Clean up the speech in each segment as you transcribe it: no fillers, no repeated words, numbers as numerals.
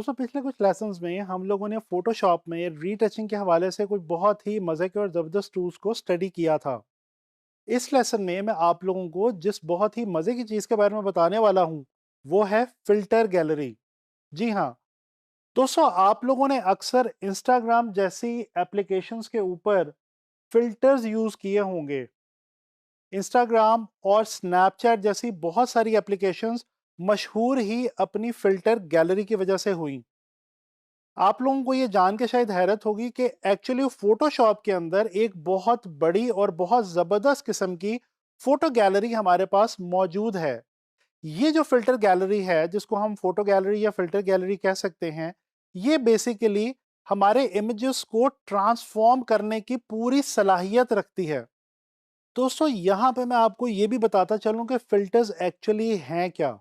दोस्तों पिछले कुछ लेसन्स में हम लोगों ने फोटोशॉप में रीटचिंग के हवाले से कुछ बहुत ही मजे के और जबरदस्त टूल्स को स्टडी किया था। इस लेसन में मैं आप लोगों को जिस बहुत ही मजे की चीज के बारे में बताने वाला हूँ वो है फिल्टर गैलरी। जी हाँ दोस्तों, आप लोगों ने अक्सर इंस्टाग्राम जैसी एप्लीकेशंस के ऊपर फिल्टर्स यूज किए होंगे। इंस्टाग्राम और स्नैपचैट जैसी बहुत सारी एप्लीकेशंस मशहूर ही अपनी फिल्टर गैलरी की वजह से हुई। आप लोगों को ये जान के शायद हैरत होगी कि एक्चुअली फोटोशॉप के अंदर एक बहुत बड़ी और बहुत ज़बरदस्त किस्म की फोटो गैलरी हमारे पास मौजूद है। ये जो फिल्टर गैलरी है, जिसको हम फोटो गैलरी या फिल्टर गैलरी कह सकते हैं, ये बेसिकली हमारे इमेजेस को ट्रांसफॉर्म करने की पूरी सलाहियत रखती है। दोस्तों यहाँ पे मैं आपको ये भी बताता चलूं कि फिल्टर्स एक्चुअली हैं क्या।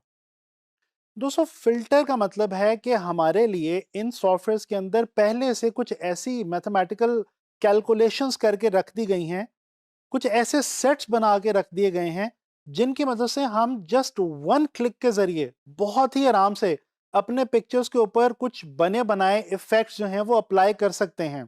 दोस्तों फिल्टर का मतलब है कि हमारे लिए इन सॉफ्टवेयर्स के अंदर पहले से कुछ ऐसी मैथमेटिकल कैलकुलेशंस करके रख दी गई हैं, कुछ ऐसे सेट्स बना के रख दिए गए हैं जिनकी मदद से हम जस्ट वन क्लिक के जरिए बहुत ही आराम से अपने पिक्चर्स के ऊपर कुछ बने बनाए इफेक्ट्स जो हैं वो अप्लाई कर सकते हैं।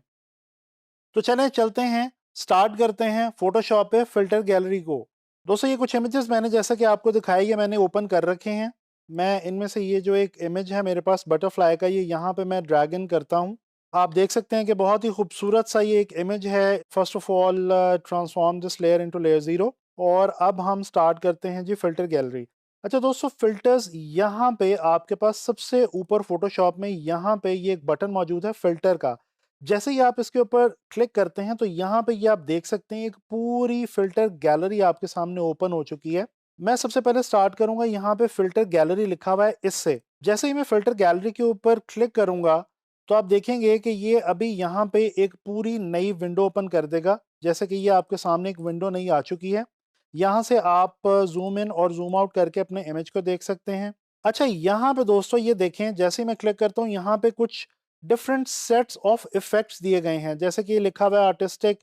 तो चलें चलते हैं, स्टार्ट करते हैं फोटोशॉप पे फिल्टर गैलरी को। दोस्तों ये कुछ इमेजेस मैंने जैसा कि आपको दिखाया, ये मैंने ओपन कर रखे हैं। मैं इनमें से ये जो एक इमेज है मेरे पास बटरफ्लाई का, ये यहाँ पे मैं ड्रैग इन करता हूँ। आप देख सकते हैं कि बहुत ही खूबसूरत सा ये एक इमेज है। First of all transform this layer into layer zero. और अब हम स्टार्ट करते हैं जी फिल्टर गैलरी। अच्छा दोस्तों, फिल्टर्स यहाँ पे आपके पास सबसे ऊपर फोटोशॉप में यहाँ पे ये एक बटन मौजूद है फिल्टर का। जैसे ही आप इसके ऊपर क्लिक करते हैं तो यहाँ पे ये आप देख सकते हैं एक पूरी फिल्टर गैलरी आपके सामने ओपन हो चुकी है। मैं सबसे पहले स्टार्ट करूंगा, यहाँ पे फिल्टर गैलरी लिखा हुआ है इससे। जैसे ही मैं फिल्टर गैलरी के ऊपर क्लिक करूंगा तो आप देखेंगे कि ये अभी यहाँ पे एक पूरी नई विंडो ओपन कर देगा। जैसे कि ये आपके सामने एक विंडो नई आ चुकी है। यहाँ से आप जूम इन और जूम आउट करके अपने इमेज को देख सकते हैं। अच्छा यहाँ पे दोस्तों ये देखें, जैसे ही मैं क्लिक करता हूँ यहाँ पे कुछ डिफरेंट सेट्स ऑफ इफेक्ट्स दिए गए हैं। जैसे कि ये लिखा हुआ है artistic,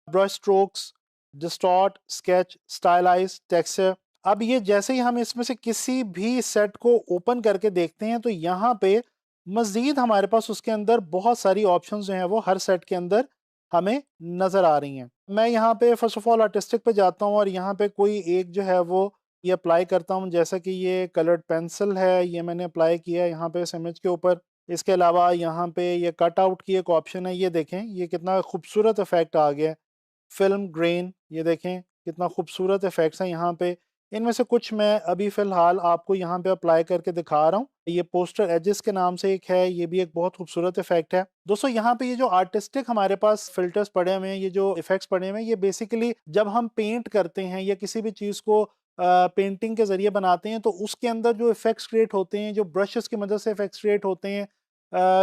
brush strokes, distort, sketch, stylise, texture. अब ये जैसे ही हम इसमें से किसी भी सेट को ओपन करके देखते हैं तो यहाँ पे मजीद हमारे पास उसके अंदर बहुत सारी ऑप्शंस जो हैं वो हर सेट के अंदर हमें नजर आ रही हैं। मैं यहाँ पे फर्स्ट ऑफ ऑल आर्टिस्टिक पे जाता हूँ और यहाँ पे कोई एक जो है वो ये अप्लाई करता हूँ। जैसा कि ये कलर्ड पेंसिल है, ये मैंने अप्लाई किया है यहाँ पे इस इमेज के ऊपर। इसके अलावा यहाँ पे ये कट आउट की एक ऑप्शन है, ये देखें ये कितना खूबसूरत इफेक्ट आ गया है। फिल्म ग्रेन, ये देखें कितना खूबसूरत इफेक्ट्स हैं यहाँ पे। इनमें से कुछ मैं अभी फ़िलहाल आपको यहाँ पे अप्लाई करके दिखा रहा हूँ। ये पोस्टर एजेस के नाम से एक है, ये भी एक बहुत खूबसूरत इफेक्ट है। दोस्तों यहाँ पे ये जो आर्टिस्टिक हमारे पास फिल्टर्स पड़े हुए हैं, ये जो इफेक्ट्स पड़े हुए हैं, ये बेसिकली जब हम पेंट करते हैं या किसी भी चीज़ को पेंटिंग के ज़रिए बनाते हैं तो उसके अंदर जो इफेक्ट्स क्रिएट होते हैं, जो ब्रशेस की मदद से इफेक्ट्स क्रिएट होते हैं,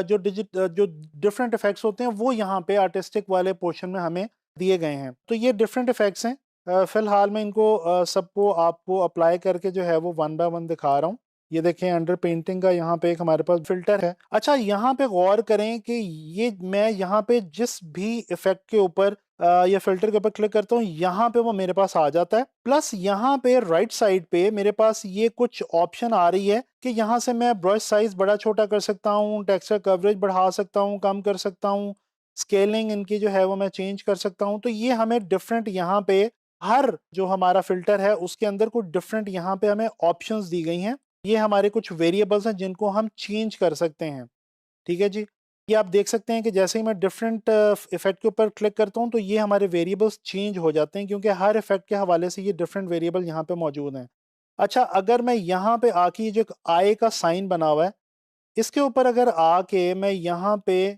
जो डिफरेंट इफेक्ट्स होते हैं, वो यहाँ पे आर्टिस्टिक वाले पोर्शन में हमें दिए गए हैं। तो ये डिफरेंट इफेक्ट्स हैं। फिलहाल मैं इनको सबको आपको अप्लाई करके जो है वो वन बाय वन दिखा रहा हूँ। ये देखें अंडर पेंटिंग का यहाँ पे एक हमारे पास फिल्टर है। अच्छा यहाँ पे गौर करें कि ये मैं यहाँ पे जिस भी इफेक्ट के ऊपर या फिल्टर के ऊपर क्लिक करता हूँ, यहाँ पे वो मेरे पास आ जाता है। प्लस यहाँ पे राइट साइड पे मेरे पास ये कुछ ऑप्शन आ रही है कि यहाँ से मैं ब्रश साइज बड़ा छोटा कर सकता हूँ, टेक्सचर कवरेज बढ़ा सकता हूँ, कम कर सकता हूँ, स्केलिंग इनकी जो है वो मैं चेंज कर सकता हूँ। तो ये हमें डिफरेंट यहाँ पे हर जो हमारा फिल्टर है उसके अंदर कुछ डिफरेंट यहाँ पे हमें ऑप्शंस दी गई हैं। ये हमारे कुछ वेरिएबल्स हैं जिनको हम चेंज कर सकते हैं। ठीक है जी। ये आप देख सकते हैं कि जैसे ही मैं डिफरेंट इफेक्ट के ऊपर क्लिक करता हूँ तो ये हमारे वेरिएबल्स चेंज हो जाते हैं, क्योंकि हर इफेक्ट के हवाले से ये डिफरेंट वेरिएबल यहाँ पे मौजूद हैं। अच्छा अगर मैं यहाँ पे आके ये जो एक आई का साइन बना हुआ है, इसके ऊपर अगर आके मैं यहाँ पे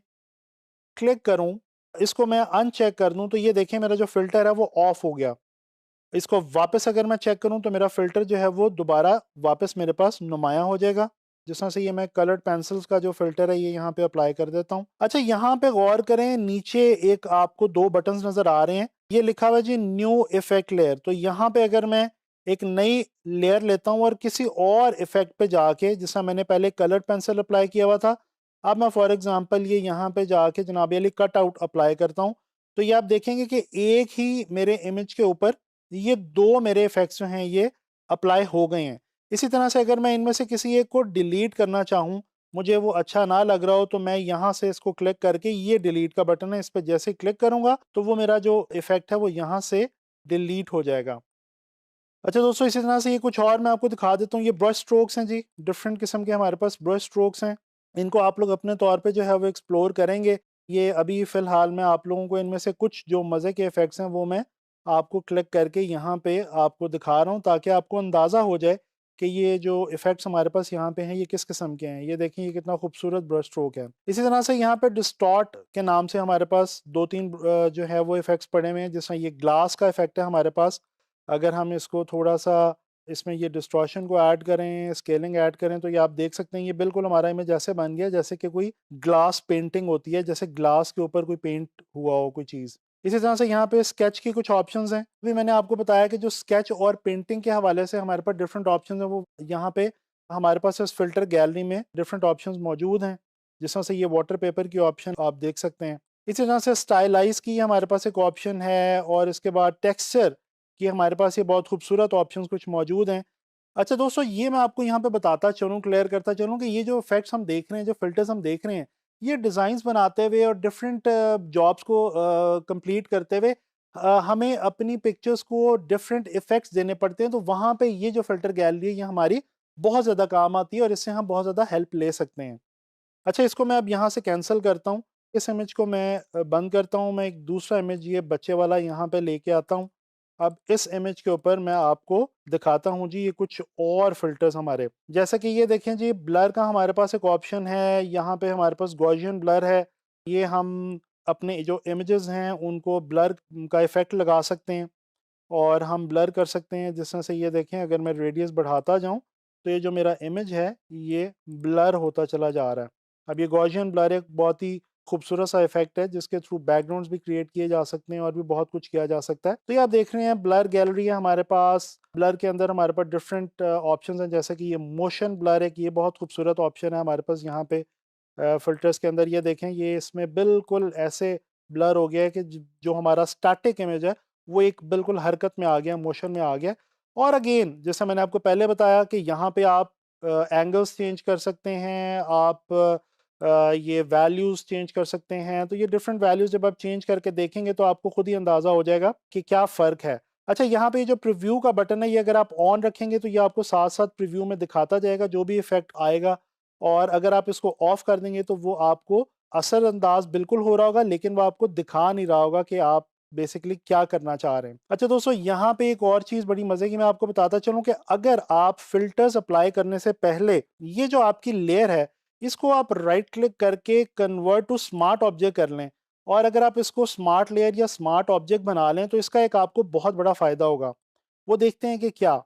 क्लिक करूं, इसको मैं अनचेक कर दूं, तो ये देखें मेरा जो फ़िल्टर है वो ऑफ हो गया। इसको वापस अगर मैं चेक करूं तो मेरा फ़िल्टर जो है वो दोबारा वापस मेरे पास नुमायाँ हो जाएगा। जिस तरह से ये मैं कलर्ड पेंसिल्स का जो फ़िल्टर है ये यहाँ पे अप्लाई कर देता हूँ। अच्छा यहाँ पे गौर करें, नीचे एक आपको 2 बटन्स नज़र आ रहे हैं। ये लिखा हुआ है जी न्यू इफ़ेक्ट लेयर। तो यहाँ पे अगर मैं एक नई लेयर लेता हूँ और किसी और इफ़ेक्ट पे जाके, जिसका मैंने पहले कलर्ड पेंसिल अप्लाई किया हुआ था, अब मैं फॉर एग्जांपल ये यहाँ पे जाके जनाब अली कट आउट अप्लाई करता हूँ, तो ये आप देखेंगे कि एक ही मेरे इमेज के ऊपर ये 2 मेरे इफेक्ट्स जो हैं ये अप्लाई हो गए हैं। इसी तरह से अगर मैं इनमें से किसी एक को डिलीट करना चाहूँ मुझे वो अच्छा ना लग रहा हो तो मैं यहाँ से इसको क्लिक करके, ये डिलीट का बटन है, इस पे जैसे क्लिक करूँगा तो वो मेरा जो इफ़ेक्ट है वो यहाँ से डिलीट हो जाएगा। अच्छा दोस्तों, इसी तरह से ये कुछ और मैं आपको दिखा देता हूँ। ये ब्रश स्ट्रोक्स हैं जी, डिफरेंट किस्म के हमारे पास ब्रश स्ट्रोक्स हैं। इनको आप लोग अपने तौर पे जो है वो एक्सप्लोर करेंगे। ये अभी फ़िलहाल मैं आप लोगों को इनमें से कुछ जो मज़े के इफ़ेक्ट्स हैं वो मैं आपको क्लिक करके यहाँ पे आपको दिखा रहा हूँ, ताकि आपको अंदाज़ा हो जाए कि ये जो इफ़ेक्ट्स हमारे पास यहाँ पे हैं ये किस किस्म के हैं। ये देखिए ये कितना खूबसूरत ब्रश स्ट्रोक है। इसी तरह से यहाँ पे डिस्टॉर्ट के नाम से हमारे पास 2-3 जो है वो इफ़ेक्ट्स पड़े हुए हैं। जिसमें ये ग्लास का इफ़ेक्ट है हमारे पास। अगर हम इसको थोड़ा-सा इसमें ये डिस्टॉर्शन को ऐड करें, स्केलिंग ऐड करें, तो ये आप देख सकते हैं ये बिल्कुल हमारा इमेज ऐसे बन गया जैसे कि कोई ग्लास पेंटिंग होती है, जैसे ग्लास के ऊपर कोई पेंट हुआ हो कोई चीज़। इसी तरह से यहाँ पे स्केच की कुछ ऑप्शंस हैं। अभी मैंने आपको बताया कि जो स्केच और पेंटिंग के हवाले से हमारे पास डिफरेंट ऑप्शंस हैं, वो यहाँ पे हमारे पास इस फ़िल्टर गैलरी में डिफरेंट ऑप्शंस मौजूद हैं। जिस तरह से ये वाटर पेपर की ऑप्शन आप देख सकते हैं। इसी तरह से स्टाइलाइज़ की हमारे पास एक ऑप्शन है, और इसके बाद टेक्सचर कि हमारे पास ये बहुत खूबसूरत ऑप्शंस कुछ मौजूद हैं। अच्छा दोस्तों, ये मैं आपको यहाँ पे बताता चलूँ, क्लियर करता चलूँ कि ये जो इफ़ेक्ट्स हम देख रहे हैं, जो फ़िल्टर्स हम देख रहे हैं, ये डिज़ाइन्स बनाते हुए और डिफरेंट जॉब्स को कंप्लीट करते हुए हमें अपनी पिक्चर्स को डिफरेंट इफ़ेक्ट्स देने पड़ते हैं। तो वहाँ पे ये जो फ़िल्टर गैलरी है, ये हमारी बहुत ज़्यादा काम आती है और इससे हम बहुत ज़्यादा हेल्प ले सकते हैं। अच्छा, इसको मैं अब यहाँ से कैंसल करता हूँ। इस इमेज को मैं बंद करता हूँ। मैं एक दूसरा इमेज ये बच्चे वाला यहाँ पे लेके आता हूँ। अब इस इमेज के ऊपर मैं आपको दिखाता हूँ जी ये कुछ और फ़िल्टर्स हमारे। जैसा कि ये देखें जी, ब्लर का हमारे पास एक ऑप्शन है। यहाँ पे हमारे पास गॉसियन ब्लर है। ये हम अपने जो इमेजेस हैं उनको ब्लर का इफ़ेक्ट लगा सकते हैं और हम ब्लर कर सकते हैं। जिस तरह से ये देखें, अगर मैं रेडियस बढ़ाता जाऊँ तो ये जो मेरा इमेज है ये ब्लर होता चला जा रहा है। अब ये गॉसियन ब्लर एक बहुत ही खूबसूरत सा इफ़ेक्ट है जिसके थ्रू बैकग्राउंड्स भी क्रिएट किए जा सकते हैं और भी बहुत कुछ किया जा सकता है। तो ये आप देख रहे हैं ब्लर गैलरी है हमारे पास। ब्लर के अंदर हमारे पास डिफरेंट ऑप्शंस हैं, जैसे कि ये मोशन ब्लर है कि ये बहुत खूबसूरत ऑप्शन है हमारे पास यहाँ पे फ़िल्टर्स के अंदर। ये देखें, ये इसमें बिल्कुल ऐसे ब्लर हो गया है कि जो हमारा स्टैटिक इमेज है वो एक बिल्कुल हरकत में आ गया, मोशन में आ गया। और अगेन जैसा मैंने आपको पहले बताया कि यहाँ पे आप एंगल्स चेंज कर सकते हैं, आप ये वैल्यूज़ चेंज कर सकते हैं। तो ये डिफरेंट वैल्यूज़ जब आप चेंज करके देखेंगे तो आपको खुद ही अंदाज़ा हो जाएगा कि क्या फ़र्क है। अच्छा, यहाँ पे ये जो प्रीव्यू का बटन है, ये अगर आप ऑन रखेंगे तो ये आपको साथ-साथ प्रीव्यू में दिखाता जाएगा जो भी इफ़ेक्ट आएगा, और अगर आप इसको ऑफ कर देंगे तो वो आपको असरअंदाज बिल्कुल हो रहा होगा, लेकिन वो आपको दिखा नहीं रहा होगा कि आप बेसिकली क्या करना चाह रहे हैं। अच्छा दोस्तों, यहाँ पे एक और चीज़ बड़ी मज़े की मैं आपको बताता चलूँ कि अगर आप फ़िल्टर्स अप्लाई करने से पहले ये जो आपकी लेयर है, इसको आप राइट क्लिक करके कन्वर्ट टू स्मार्ट ऑब्जेक्ट कर लें, और अगर आप इसको स्मार्ट लेयर या स्मार्ट ऑब्जेक्ट बना लें तो इसका एक आपको बहुत बड़ा फ़ायदा होगा। वो देखते हैं कि क्या?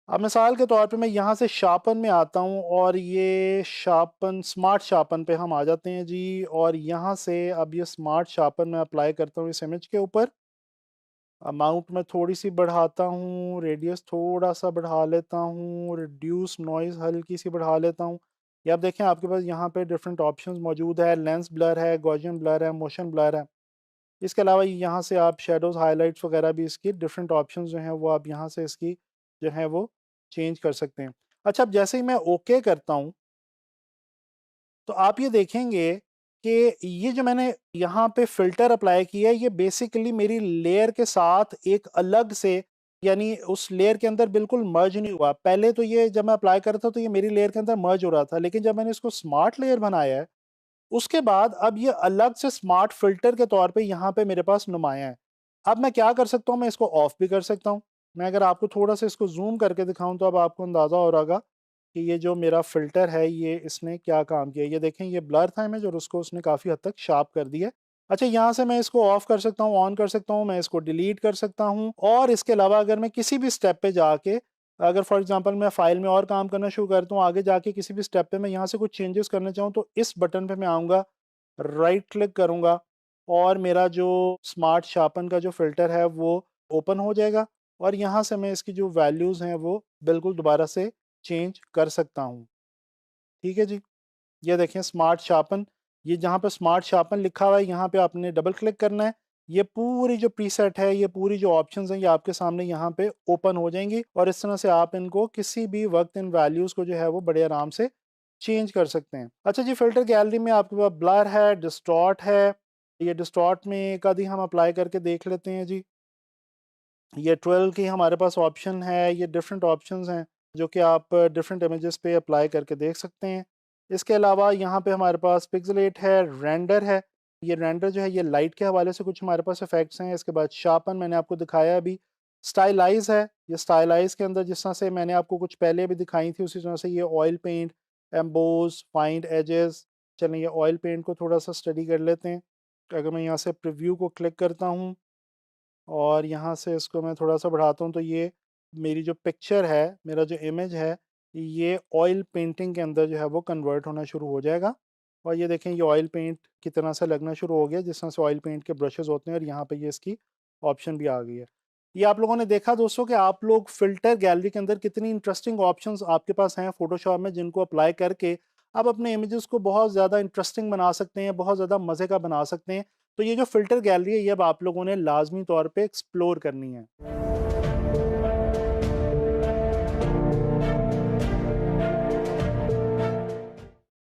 अब मिसाल के तौर पे मैं यहाँ से शार्पन में आता हूँ और ये शार्पन, स्मार्ट शार्पन पे हम आ जाते हैं जी, और यहाँ से अब ये स्मार्ट शार्पन मैं अप्लाई करता हूँ इस इमेज के ऊपर। अमाउंट में थोड़ी-सी बढ़ाता हूँ, रेडियस थोड़ा-सा बढ़ा लेता हूँ, रिड्यूस नॉइज़ हल्की-सी बढ़ा लेता हूँ। ये आप देखें, आपके पास यहाँ पे डिफरेंट ऑप्शंस मौजूद है, लेंस ब्लर है, गॉसियन ब्लर है, मोशन ब्लर है। इसके अलावा यहाँ से आप शैडोज़, हाइलाइट्स वगैरह भी इसकी डिफरेंट ऑप्शंस जो हैं वो आप यहाँ से इसकी जो है वो चेंज कर सकते हैं। अच्छा, अब जैसे ही मैं ओके करता हूँ तो आप ये देखेंगे कि ये जो मैंने यहाँ पे फ़िल्टर अप्लाई किया है, ये बेसिकली मेरी लेयर के साथ एक अलग से, यानी उस लेयर के अंदर बिल्कुल मर्ज नहीं हुआ। पहले तो ये जब मैं अप्लाई कर रहा था तो ये मेरी लेयर के अंदर मर्ज हो रहा था, लेकिन जब मैंने इसको स्मार्ट लेयर बनाया है, उसके बाद अब ये अलग से स्मार्ट फ़िल्टर के तौर पे यहाँ पे मेरे पास नुमायाँ है। अब मैं क्या कर सकता हूँ, मैं इसको ऑफ भी कर सकता हूँ। मैं अगर आपको थोड़ा-सा इसको ज़ूम करके दिखाऊँ तो अब आपको अंदाज़ा हो रहा होगा कि ये जो मेरा फ़िल्टर है ये इसने क्या काम किया। ये देखें, ये ब्लर था इमेज और उसको उसने काफ़ी हद तक शार्प कर दिया है। अच्छा, यहाँ से मैं इसको ऑफ कर सकता हूँ, ऑन कर सकता हूँ, मैं इसको डिलीट कर सकता हूँ, और इसके अलावा अगर मैं किसी भी स्टेप पे जाके, अगर फॉर एग्ज़ाम्पल मैं फ़ाइल में और काम करना शुरू करता हूँ, आगे जाके किसी भी स्टेप पे मैं यहाँ से कुछ चेंजेस करना चाहूँ तो इस बटन पे मैं आऊँगा, राइट क्लिक करूँगा और मेरा जो स्मार्ट शार्पन का जो फ़िल्टर है वो ओपन हो जाएगा, और यहाँ से मैं इसकी जो वैल्यूज़ हैं वो बिल्कुल दोबारा से चेंज कर सकता हूँ। ठीक है जी। ये देखें स्मार्ट शार्पन, ये जहाँ पे स्मार्ट शार्पन लिखा हुआ है यहाँ पे आपने डबल क्लिक करना है। ये पूरी जो प्रीसेट है, ये पूरी जो ऑप्शंस हैं ये आपके सामने यहाँ पे ओपन हो जाएँगी, और इस तरह से आप इनको किसी भी वक़्त इन वैल्यूज़ को जो है वो बड़े आराम से चेंज कर सकते हैं। अच्छा जी, फ़िल्टर गैलरी में आपके पास ब्लर है, डिस्टॉर्ट है। ये डिस्टॉर्ट में एक आधी हम अप्लाई करके देख लेते हैं जी। ये 12 की हमारे पास ऑप्शन है, ये डिफरेंट ऑप्शंस हैं जो कि आप डिफरेंट इमेजेस पे अप्लाई करके देख सकते हैं। इसके अलावा यहाँ पे हमारे पास पिक्सेलेट है, रेंडर है। ये रेंडर जो है ये लाइट के हवाले से कुछ हमारे पास इफ़ेक्ट्स हैं। इसके बाद शार्पन मैंने आपको दिखाया अभी। स्टाइलाइज़ है, ये स्टाइलाइज़ के अंदर जिस तरह से मैंने आपको कुछ पहले भी दिखाई थी उसी तरह से ये ऑयल पेंट, एम्बोज़, फाइंड एजेस। चलें ये ऑयल पेंट को थोड़ा-सा स्टडी कर लेते हैं। अगर मैं यहाँ से प्रीव्यू को क्लिक करता हूँ और यहाँ से इसको मैं थोड़ा-सा बढ़ाता हूँ तो ये मेरी जो पिक्चर है, मेरा जो इमेज है, ये ऑयल पेंटिंग के अंदर जो है वो कन्वर्ट होना शुरू हो जाएगा। और ये देखें ये ऑयल पेंट की तरह से लगना शुरू हो गया जिस तरह से ऑयल पेंट के ब्रशेज़ होते हैं और यहाँ पे ये इसकी ऑप्शन भी आ गई है। ये आप लोगों ने देखा दोस्तों कि आप लोग फ़िल्टर गैलरी के अंदर कितनी इंटरेस्टिंग ऑप्शंस आपके पास हैं फ़ोटोशॉप में जिनको अप्लाई करके आप अपने इमेजेस को बहुत ज़्यादा इंटरेस्टिंग बना सकते हैं, बहुत ज़्यादा मज़े का बना सकते हैं। तो ये जो फ़िल्टर गैलरी है ये अब आप लोगों ने लाज़मी तौर पे एक्सप्लोर करनी है।